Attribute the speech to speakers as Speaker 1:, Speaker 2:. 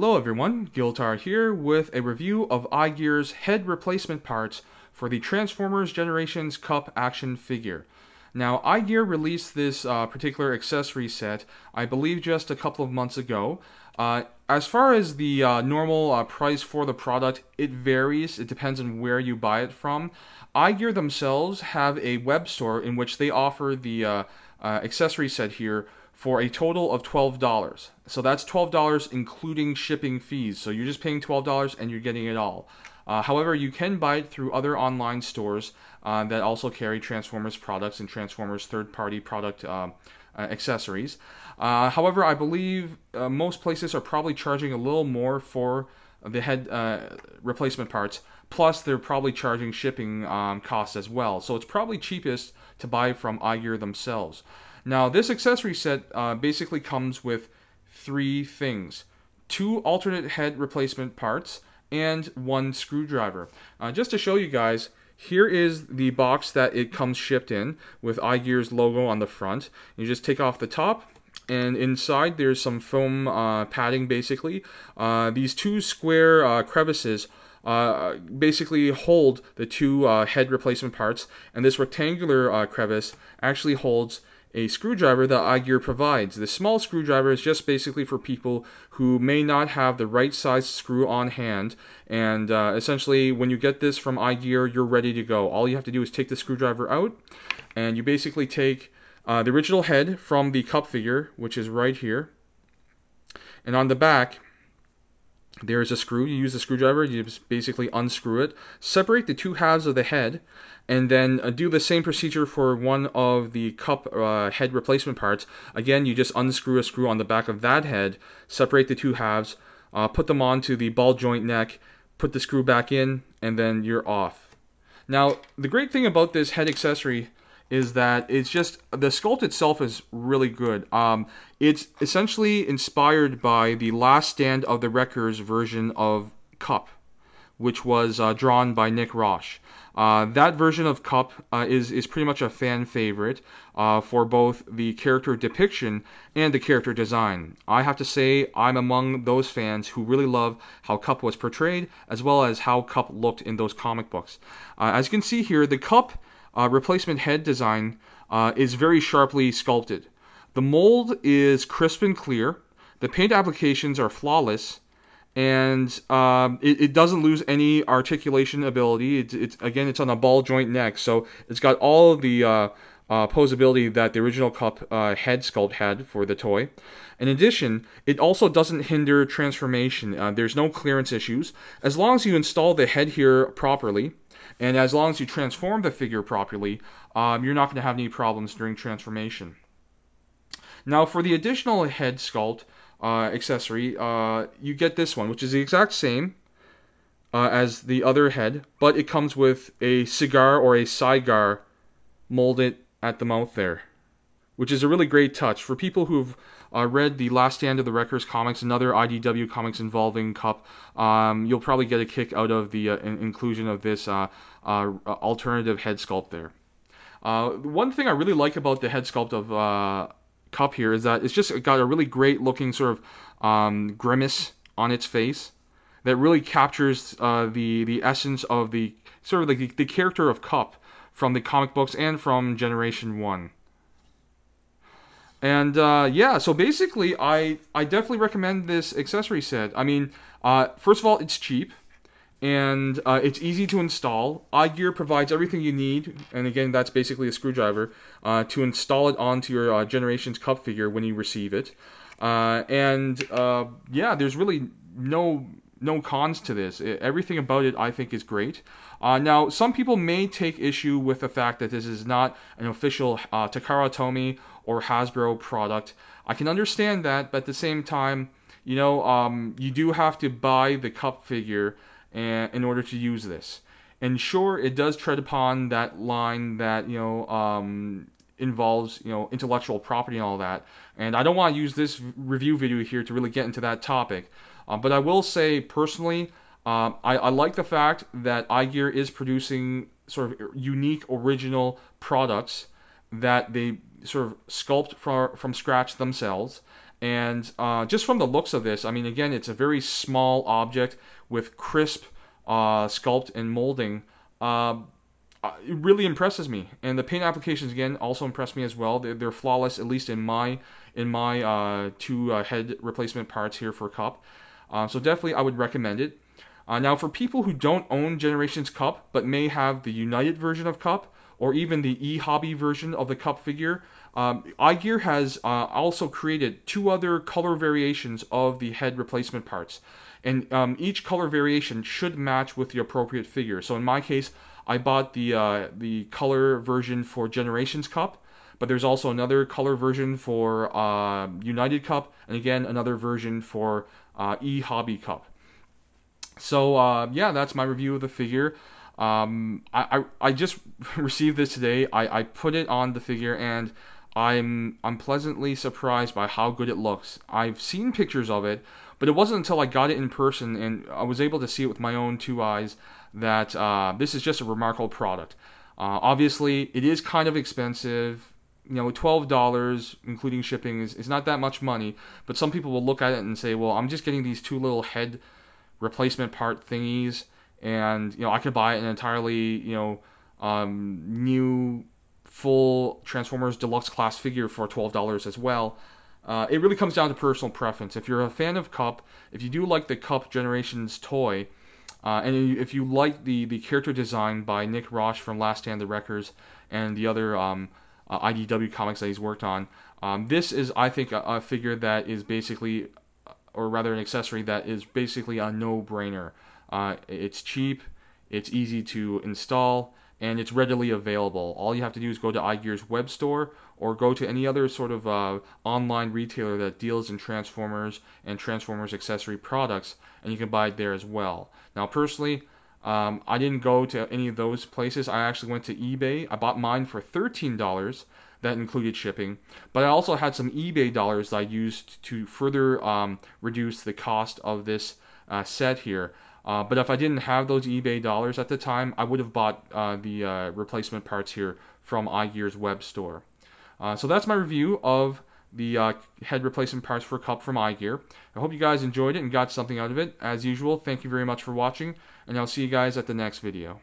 Speaker 1: Hello everyone, Giltar here with a review of iGear's head replacement parts for the Transformers Generations Kup action figure. Now, iGear released this particular accessory set, I believe just a couple of months ago. As far as the normal price for the product, it varies. It depends on where you buy it from. iGear themselves have a web store in which they offer the accessory set here for a total of $12. So that's $12 including shipping fees. So you're just paying $12 and you're getting it all. However, you can buy it through other online stores that also carry Transformers products and Transformers third-party product accessories. However, I believe most places are probably charging a little more for the head replacement parts. Plus, they're probably charging shipping costs as well. So it's probably cheapest to buy from iGear themselves. Now, this accessory set basically comes with three things: two alternate head replacement parts and one screwdriver. Just to show you guys, here is the box that it comes shipped in with iGear's logo on the front. You just take off the top, and inside there's some foam padding basically. These two square crevices basically hold the two head replacement parts, and this rectangular crevice actually holds a screwdriver that iGear provides. The small screwdriver is just basically for people who may not have the right size screw on hand, and essentially when you get this from iGear, you're ready to go. All you have to do is take the screwdriver out, and you basically take the original head from the Kup figure, which is right here, and on the back there's a screw. You use the screwdriver, you just basically unscrew it, separate the two halves of the head, and then do the same procedure for one of the Kup head replacement parts. Again, you just unscrew a screw on the back of that head, separate the two halves, put them onto the ball joint neck, put the screw back in, and then you're off. Now, the great thing about this head accessory is that it's just, the sculpt itself is really good. It's essentially inspired by the Last Stand of the Wreckers version of Kup, which was drawn by Nick Roche. That version of Kup is pretty much a fan favorite for both the character depiction and the character design. I have to say I'm among those fans who really love how Kup was portrayed, as well as how Kup looked in those comic books. As you can see here, the Kup replacement head design is very sharply sculpted. The mold is crisp and clear, the paint applications are flawless, and it doesn't lose any articulation ability. Again, it's on a ball joint neck, so it's got all of the posability that the original Kup head sculpt had for the toy. In addition, it also doesn't hinder transformation. There's no clearance issues. As long as you install the head here properly, and as long as you transform the figure properly, you're not going to have any problems during transformation. Now, for the additional head sculpt accessory, you get this one, which is the exact same as the other head, but it comes with a cigar or a cigar molded at the mouth there, which is a really great touch. For people who've read the Last Stand of the Wreckers comics and other IDW comics involving Kup, you'll probably get a kick out of the inclusion of this alternative head sculpt there. One thing I really like about the head sculpt of Kup here is that it's just got a really great looking sort of grimace on its face that really captures the essence of the sort of like the character of Kup from the comic books and from Generation 1. And yeah, so basically I definitely recommend this accessory set. I mean, first of all, it's cheap, and it's easy to install. iGear provides everything you need, and again, that's basically a screwdriver, to install it onto your Generations Kup figure when you receive it. Yeah, there's really no cons to this. Everything about it, I think, is great. Now, some people may take issue with the fact that this is not an official Takara Tomy or Hasbro product. I can understand that, but at the same time, you know, you do have to buy the Kup figure in order to use this. And sure, it does tread upon that line that, you know, involves, you know, intellectual property and all that. And I don't want to use this review video here to really get into that topic. But I will say, personally, I like the fact that iGear is producing sort of unique, original products that they sort of sculpt from scratch themselves. And just from the looks of this, I mean, again, it's a very small object with crisp sculpt and molding. It really impresses me, and the paint applications again also impress me as well. They're flawless, at least in my two head replacement parts here for Kup. So definitely, I would recommend it. Now, for people who don't own Generations Kup but may have the United version of Kup or even the e-hobby version of the Kup figure, iGear has also created two other color variations of the head replacement parts. And each color variation should match with the appropriate figure. So in my case, I bought the color version for Generations Kup, but there's also another color version for United Kup, and again another version for e-hobby Kup. So yeah, that's my review of the figure. I just received this today. I put it on the figure, and I'm pleasantly surprised by how good it looks. I've seen pictures of it, but it wasn't until I got it in person and I was able to see it with my own two eyes that this is just a remarkable product. Obviously, it is kind of expensive. You know, $12, including shipping, is not that much money. But some people will look at it and say, well, I'm just getting these two little head replacement part thingies, and you know, I could buy an entirely new full Transformers Deluxe class figure for $12 as well. It really comes down to personal preference. If you're a fan of Kup, if you do like the Kup Generations toy, and if you like the character design by Nick Roche from Last Stand the Wreckers and the other IDW comics that he's worked on, this is, I think, a figure that is basically, or rather an accessory that is basically a no-brainer. It's cheap, it's easy to install, and it's readily available. All you have to do is go to iGear's web store or go to any other sort of online retailer that deals in Transformers and Transformers accessory products, and you can buy it there as well. Now, personally, I didn't go to any of those places. I actually went to eBay. I bought mine for $13. That included shipping. But I also had some eBay dollars that I used to further reduce the cost of this set here. But if I didn't have those eBay dollars at the time, I would have bought the replacement parts here from iGear's web store. So that's my review of the head replacement parts for Kup from iGear. I hope you guys enjoyed it and got something out of it. As usual, thank you very much for watching, and I'll see you guys at the next video.